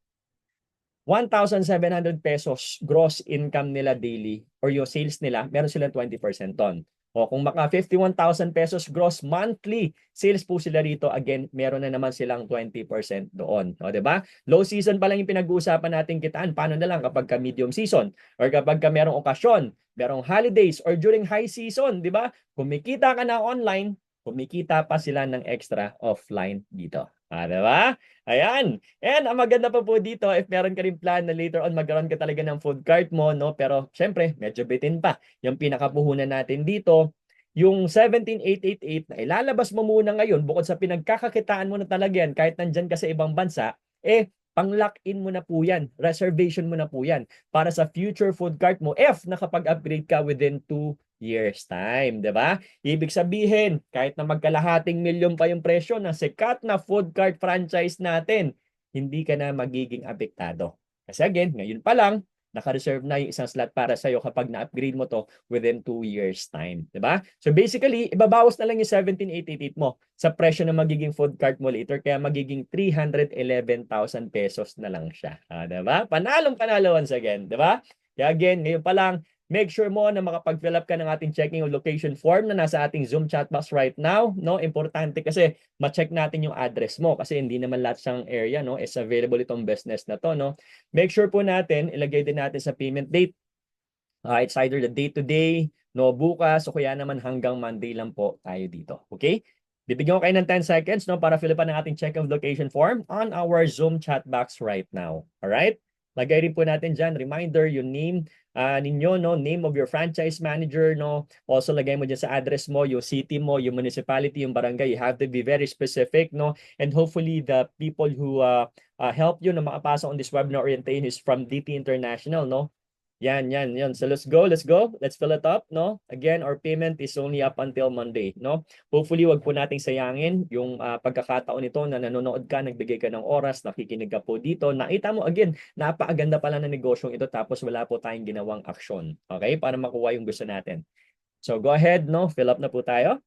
1,700 pesos gross income nila daily or yung sales nila, meron silang 20% ton. O kung maka 51,000 pesos gross monthly sales po sila rito, again, meron na naman silang 20% doon. O, diba? Low season pa lang yung pinag-uusapan natin kitaan. Paano na lang kapag ka medium season or kapag ka merong okasyon, merong holidays or during high season, diba? Kumikita ka na online, kumikita pa sila ng extra offline dito. Diba? Ayan. And ang maganda pa po dito, if meron ka rin plan na later on magkaroon ka talaga ng food cart mo, no? Pero syempre, medyo bitin pa. Yung pinakapuhunan natin dito, yung 17,888 na ilalabas mo muna ngayon, bukod sa pinagkakakitaan mo na talaga yan, kahit nandyan ka sa ibang bansa, pang-lock in mo na po yan. Reservation mo na po yan para sa future food cart mo if nakapag-upgrade ka within 2 years time, 'di ba? Ibig sabihin, kahit na magkalahating milyon pa yung presyo ng sikat na food cart franchise natin, hindi ka na magiging apektado. Kasi again, ngayon pa lang, naka-reserve na yung isang slot para sa'yo kapag na-upgrade mo to within 2 years time. Diba? So basically, ibabawas na lang yung 17,888 mo sa presyo na magiging food cart mo later, kaya magiging 311,000 pesos na lang siya. Diba? Panalong-panalo once again. Diba? Kaya again, ngayon pa lang, make sure mo na makapag-fill up ka ng ating checking of location form na nasa ating Zoom chat box right now. No? Importante kasi ma-check natin yung address mo kasi hindi naman lahat siyang area no, is available itong business na to. No? Make sure po natin, ilagay din natin sa payment date. It's either the day to day, no, bukas, o kaya naman hanggang Monday lang po tayo dito. Okay? Bibigyan ko kayo ng 10 seconds no, para fill up ng ating check of location form on our Zoom chat box right now. Alright? Lagay rin po natin dyan, reminder, yung name ninyo, no, name of your franchise manager, no. Also lagay mo dyan sa address mo, yung city mo, yung municipality, yung barangay. You have to be very specific, no. And hopefully the people who help you na makapasok on this webinar orientation is from DT International, no. Yan. So let's go. Let's fill it up, no? Again, our payment is only up until Monday, no? Hopefully, wag po nating sayangin yung pagkakataon nito na nanonood ka, nagbigay ka ng oras, nakikinig ka po dito. Nakita mo, again, napakaganda pala ng negosyong ito tapos wala po tayong ginawang aksyon, okay? Para makuha yung gusto natin. So go ahead, no? Fill up na po tayo.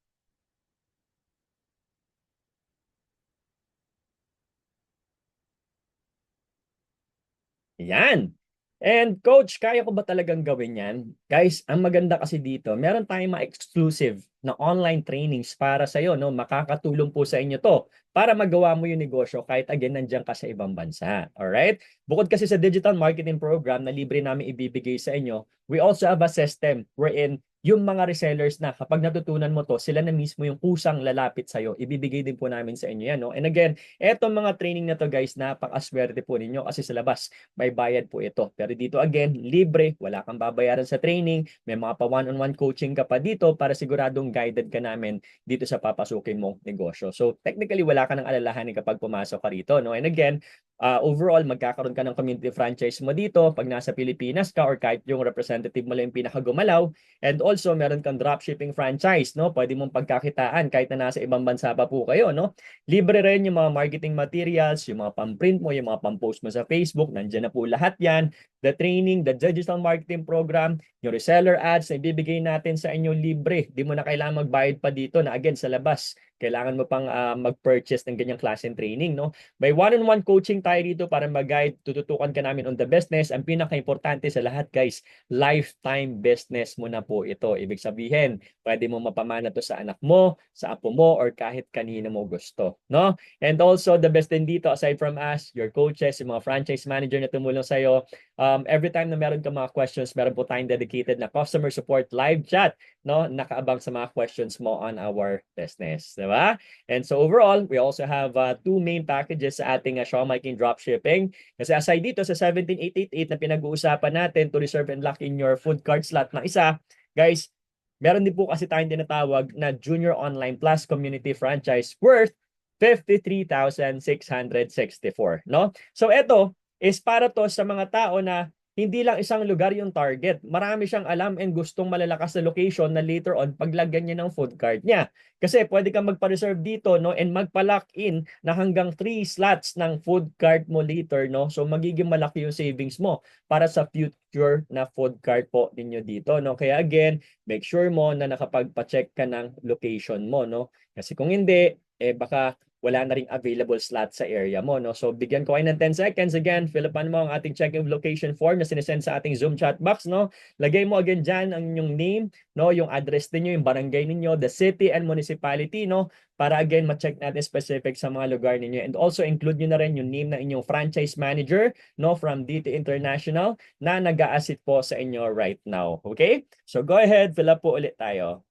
Yan. And coach, kaya ko ba talagang gawin yan? Guys, ang maganda kasi dito, meron tayong mga exclusive na online trainings para sa iyo, no? Makakatulong po sa inyo to para magawa mo yung negosyo kahit again nandiyan ka sa ibang bansa. Alright? Bukod kasi sa digital marketing program na libre namin ibibigay sa inyo, we also have a system wherein yung mga resellers na kapag natutunan mo to, sila na mismo yung kusang lalapit sa'yo. Ibibigay din po namin sa inyo yan. No? And again, etong mga training na to guys, napakaswerte po ninyo kasi sa labas, may bayad po ito. Pero dito again, libre, wala kang babayaran sa training, may mga pa one-on-one coaching ka pa dito para siguradong guided ka namin dito sa papasukin mong negosyo. So technically, wala ka ng alalahanin kapag pumasok ka rito. No? And again, overall, magkakaroon ka ng community franchise mo dito pag nasa Pilipinas ka or kahit yung representative mo lang yung pinakagumalaw. And also, meron kang dropshipping franchise, no? Pwede mong pagkakitaan kahit na nasa ibang bansa pa po kayo, no? Libre rin yung mga marketing materials, yung mga pamprint mo, yung mga pampost mo sa Facebook, nandiyan na po lahat yan. The training, the digital marketing program, yung reseller ads na ibibigay natin sa inyo libre. Di mo na kailangan magbayad pa dito na again sa labas. Kailangan mo pang mag-purchase ng ganyang klaseng training, no? May one-on-one coaching tayo dito para mag-guide, tututukan ka namin on the business. Ang pinaka-importante sa lahat, guys, lifetime business mo na po ito. Ibig sabihin, pwede mo mapamana to sa anak mo, sa apo mo, or kahit kanino mo gusto, no? And also, the best din dito, aside from us, your coaches, yung mga franchise manager na tumulong sa'yo, every time na meron ka mga questions, meron po tayong dedicated na customer support live chat, no? Nakaabang sa mga questions mo on our business, diba? And so overall, we also have two main packages sa ating Shopmike in Dropshipping. Kasi aside dito sa 17,888 na pinag-uusapan natin to reserve and lock in your food cart slot na isa, guys, meron din po kasi tayong tinatawag na Junior Online Plus Community Franchise worth 53,664, no? So ito is para to sa mga tao na hindi lang isang lugar yung target. Marami siyang alam and gustong malalakas na location na later on paglagyan niya ng food cart niya. Kasi pwede kang magpa-reserve dito, no, and magpa-lock in na hanggang 3 slots ng food cart mo later, no. So magiging malaki yung savings mo para sa future na food cart po ninyo dito, no. Kaya again, make sure mo na nakapagpa-check ka ng location mo, no. Kasi kung hindi, baka wala na ring available slot sa area mo, no? So, bigyan ko kayo ng 10 seconds. Again, fill upan mo ang ating check of location form na sinesend sa ating Zoom chat box, no? Lagay mo again dyan ang inyong name, no? Yung address ninyo, yung barangay ninyo, the city and municipality, no? Para again, ma-check natin specific sa mga lugar ninyo. And also, include nyo na rin yung name ng inyong franchise manager, no? From DT International na nag-a-assist po sa inyo right now. Okay? So, go ahead, fill up po ulit tayo.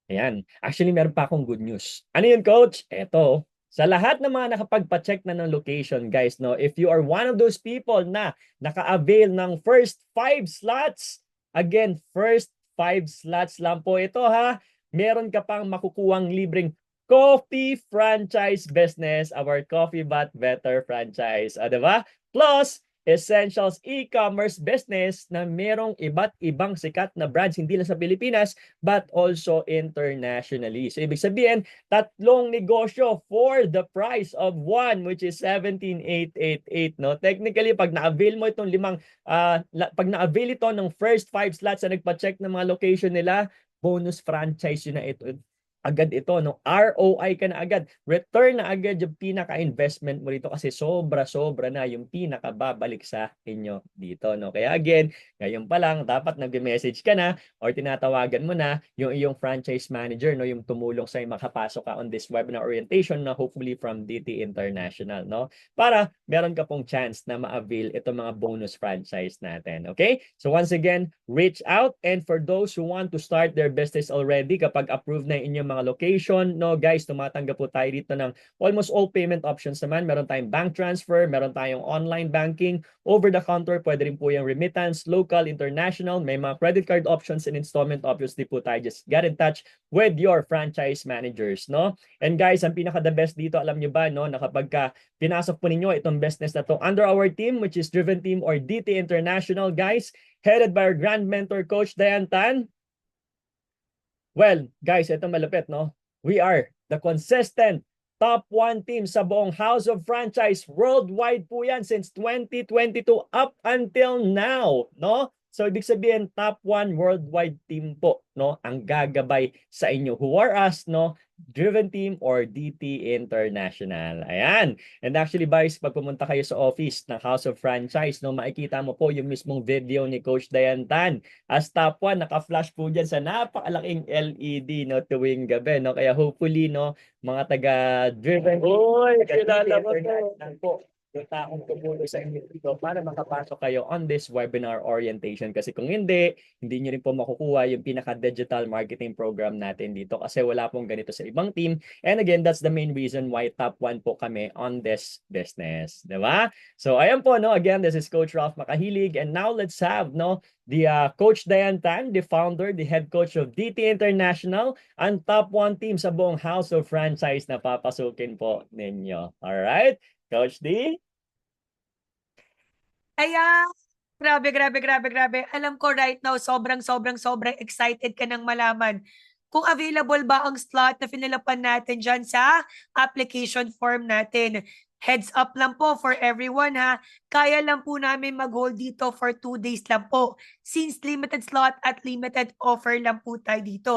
Ayan. Actually, meron pa akong good news. Ano yun, Coach? Eto. Sa lahat ng mga nakapagpa-check na ng location, guys, no, if you are one of those people na naka-avail ng first 5 slots, again, first 5 slots lang po ito, ha. Meron ka pang makukuhang libreng coffee franchise business, our Coffee But Better franchise. Diba? Plus, Essentials e-commerce business na merong iba't ibang sikat na brands hindi lang sa Pilipinas but also internationally. So ibig sabihin, 3 negosyo for the price of 1, which is 17,888, no? Technically, pag na-avail mo itong pag na-avail ito ng first 5 slots na nagpa-check ng mga location nila, bonus franchise yun na ito. Agad ito, no? ROI ka na agad. Return na agad yung pinaka-investment mo dito kasi sobra-sobra na yung pinaka-babalik sa inyo dito, no? Kaya again, ngayon pa lang, dapat nag-message ka na or tinatawagan mo na yung iyong franchise manager, no? Yung tumulong sa'yo makapasok ka on this webinar orientation na hopefully from DT International, no? Para meron ka pong chance na ma-avail itong mga bonus franchise natin, okay? So once again, reach out, and for those who want to start their business already, kapag approved na inyong mga location, no guys, tumatanggap po tayo dito ng almost all payment options naman. Meron tayong bank transfer, meron tayong online banking, over the counter, pwede rin po yung remittance, local, international, may mga credit card options and installment options din po tayo. Just get in touch with your franchise managers, no? And guys, ang pinaka the best dito, alam nyo ba, no, na kapag pinasok po ninyo itong business na to under our team, which is Driven Team or DT International, guys, headed by our grand mentor, Coach Dayan Tan. Well, guys, ito malapit, no? We are the consistent top 1 team sa buong House of Franchise. Worldwide po yan since 2022 up until now, no? So, ibig sabihin, top 1 worldwide team po, no? Ang gagabay sa inyo. Who are us, no? Driven Team or DT International. Ayan. And actually, guys, pag pumunta kayo sa office ng House of Franchise, no, makikita mo po yung mismong video ni Coach Dayan Tan. As top 1, naka-flash po dyan sa napakalaking LED, no, tuwing gabi, no? Kaya hopefully, no, mga taga-Driven Team, taga-DT International po, yung taong tumulong sa inyo dito para makapasok kayo on this webinar orientation. Kasi kung hindi nyo rin po makukuha yung pinaka-digital marketing program natin dito kasi wala pong ganito sa ibang team. And again, that's the main reason why top 1 po kami on this business. Diba? So, ayan po, no? Again, this is Coach Ralph Makahilig. And now, let's have, no, the Coach Dayan Tan, the founder, the head coach of DT International, ang top 1 team sa buong House of Franchise na papasukin po ninyo. Alright? Coach D? Ayan. Grabe. Alam ko right now, sobrang excited ka nang malaman kung available ba ang slot na finalapan natin dyan sa application form natin. Heads up lang po for everyone, ha. Kaya lang po namin mag-hold dito for 2 days lang po. Since limited slot at limited offer lang po tayo dito.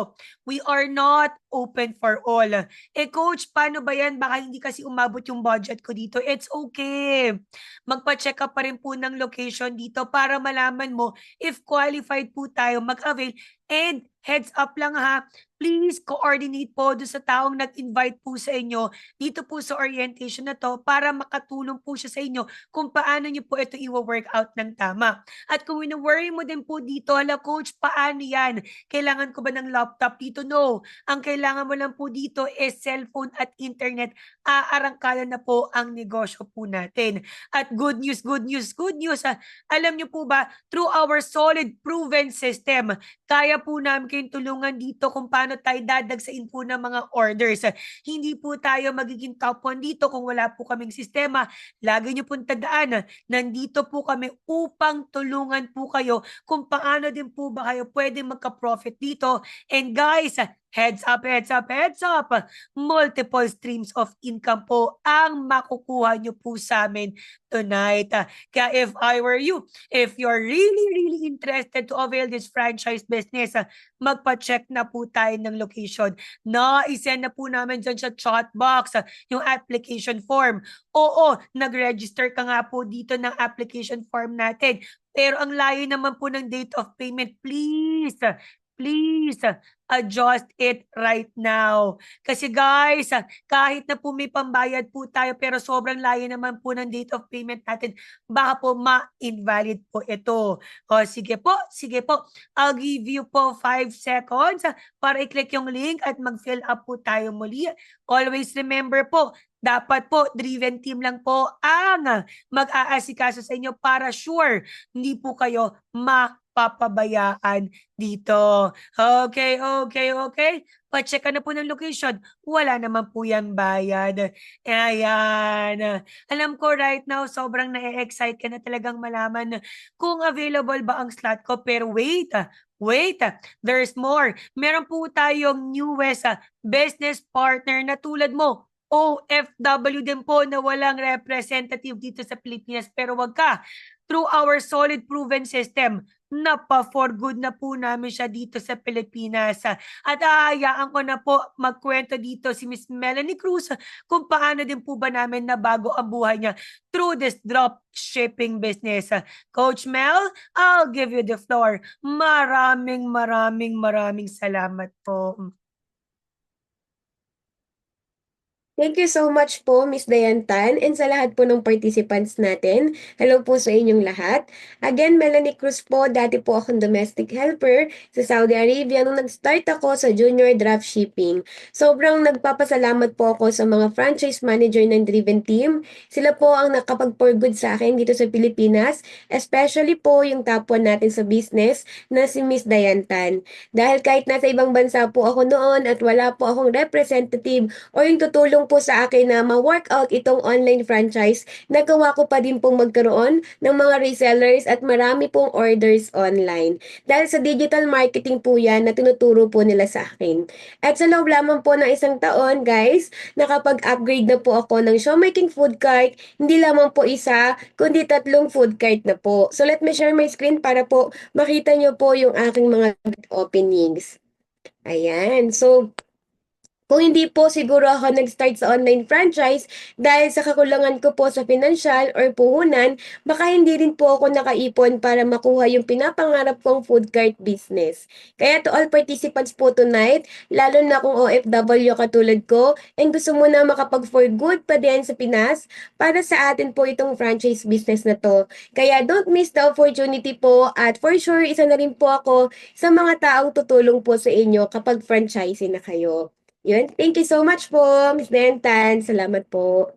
We are not open for all. Coach, paano ba yan? Baka hindi kasi umabot yung budget ko dito. It's okay. Magpa-check up pa rin po ng location dito para malaman mo if qualified po tayo mag-avail. And heads up lang, ha, please coordinate po doon sa taong nag-invite po sa inyo dito po sa orientation na to para makatulong po siya sa inyo kung paano niyo po ito i-work out ng tama. At kung wino-worry mo din po dito, hala coach, paano yan? Kailangan ko ba ng laptop dito? No. Ang kailangan mo lang po dito is cellphone at internet. Aarangkala na po ang negosyo po natin. At good news. Alam niyo po ba, through our solid proven system, kaya po namin kayong tulungan dito kung paano tayo dadagsain po ng mga orders. Hindi po tayo magiging top 1 dito kung wala po kaming sistema. Lagi niyo pong tandaan, nandito po kami upang tulungan po kayo kung paano din po ba kayo pwede magka-profit dito. And guys, heads up. Multiple streams of income po ang makukuha nyo po sa amin tonight. Kaya if I were you, if you're really interested to avail this franchise business, magpa-check na po tayo ng location. I-send na po namin dyan sa chat box yung application form. Oo, nag-register ka nga po dito ng application form natin. Pero ang layo naman po ng date of payment, please please adjust it right now. Kasi guys, kahit na po may pambayad po tayo pero sobrang layo naman po ng date of payment natin, baka po ma-invalid po ito. O sige po, sige po. I'll give you po 5 seconds para i-click yung link at mag-fill up po tayo muli. Always remember po, dapat po, driven team lang po ang mag-aasikaso sa inyo para sure hindi po kayo mapapabayaan dito. Okay, okay, okay. Pa-check ka na po ng location. Wala naman po yan bayad. Ayan. Alam ko right now, sobrang na-excite ka na talagang malaman kung available ba ang slot ko. Pero wait, there's more. Meron po tayong newest business partner na tulad mo. OFW din po na walang representative dito sa Pilipinas. Pero wag ka. Through our solid proven system, napa-for good na po namin siya dito sa Pilipinas. At aayaan ko na po magkwento dito si Miss Melanie Cruz kung paano din po ba namin nabago ang buhay niya through this drop shipping business. Coach Mel, I'll give you the floor. Maraming salamat po. Thank you so much po, Miss Diane Tan, and sa lahat po ng participants natin. Hello po sa inyong lahat. Again, Melanie Cruz po, dati po akong domestic helper sa Saudi Arabia nung nag-start ako sa junior draft shipping. Sobrang nagpapasalamat po ako sa mga franchise manager ng Driven Team. Sila po ang nakapag-for good sa akin dito sa Pilipinas, especially po yung top 1 natin sa business na si Miss Diane Tan. Dahil kahit nasa ibang bansa po ako noon at wala po akong representative o yung tutulong po sa akin na ma-workout itong online franchise, nagawa ko pa din pong magkaroon ng mga resellers at marami pong orders online. Dahil sa digital marketing po yan na tinuturo po nila sa akin. At sa loob lamang po ng 1 taon, guys, nakapag-upgrade na po ako ng Showmaking food cart, hindi lamang po isa, kundi 3 food cart na po. So let me share my screen para po makita nyo po yung aking mga openings. Ayan. So, kung hindi po siguro ako nag-start sa online franchise dahil sa kakulangan ko po sa financial or puhunan, baka hindi rin po ako nakaipon para makuha yung pinapangarap kong food cart business. Kaya to all participants po tonight, lalo na kung OFW katulad ko, and gusto mo na makapag-for good pa din sa Pinas, para sa atin po itong franchise business na to. Kaya don't miss the opportunity po, at for sure, isa na rin po ako sa mga taong tutulong po sa inyo kapag franchising na kayo. Yun. Thank you so much po, Ms. Dentan. Salamat po.